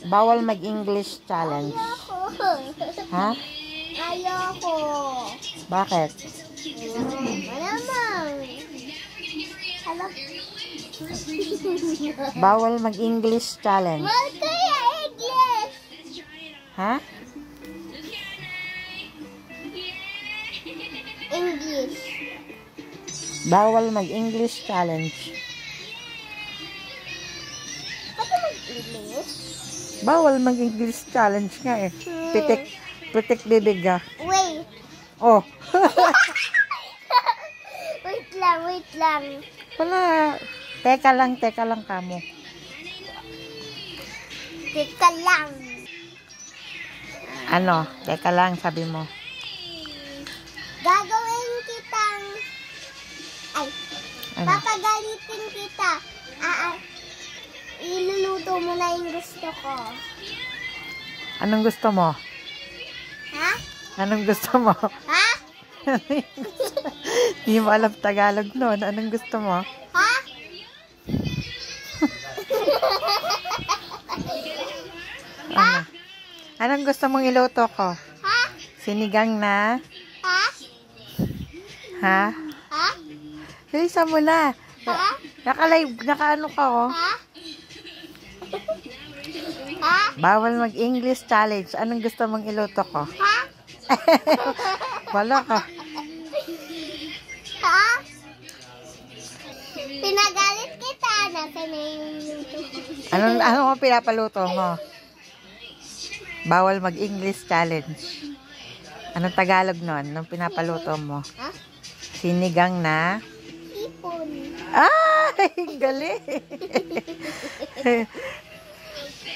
Bawal mag-English challenge. Ayoko. Ha? Ayoko. Bakit? Malamang. Alam. Bawal mag-English challenge. Wal kaya English. Ha? English. Bawal mag-English challenge. Ano mag-English? Bawal mag-English challenge nga eh. Pitik bibig ah. Wait. Oh. Wait lang. Wala. Teka lang kamo. Teka lang. Ano? Teka lang, sabi mo. Gagawin kitang... Ay, Ano? papagalitin kita. Iluluto mo na yung gusto ko. Anong gusto mo? Ha? Anong gusto mo? Ha? Hindi mo alam Tagalog nun. Anong gusto mo? Ha? Ano? Anong gusto mong iluto ko? Ha? Sinigang na? Ha? Ha? Ha? Bilisan mo na. Ha? Naka-live, naka-ano ka oh. Ha? Ha? Bawal mag-English challenge. Anong gusto mong iluto ko? Ha? Wala ka. Ha? Pinagalit kita. Nasaan na yung luto ko? Anong pinapaluto mo? Bawal mag-English challenge. Anong Tagalog nun? Anong pinapaluto mo? Ha? Sinigang na? Ipon. Ay! Galing!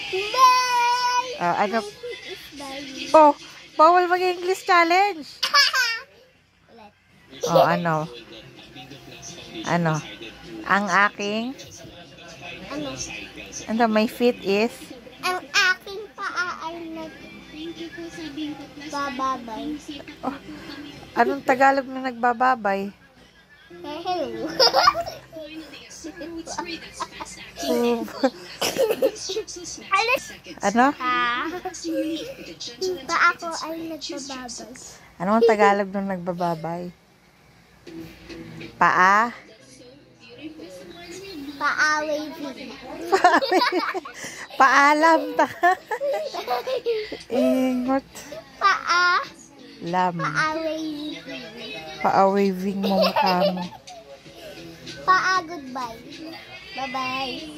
Bye! Ano? Bye. Oh! Bawal mag-English challenge! Ulit. Oh, ano? Ano? Ang aking... Ano? Ano? My feet is... Ang aking paa ay nagbababay. Oh, anong Tagalog na nagbababay? Hello. Oh. Alis. Ano? Paa ko ay nagbababay. Ano ang Tagalog ng nagbababay? Paa? Paa waving. Paalam ta. Ingot. Paa. Lam. Paa waving. Paa-waving mo mukha mo. Paa goodbye. Bye-bye.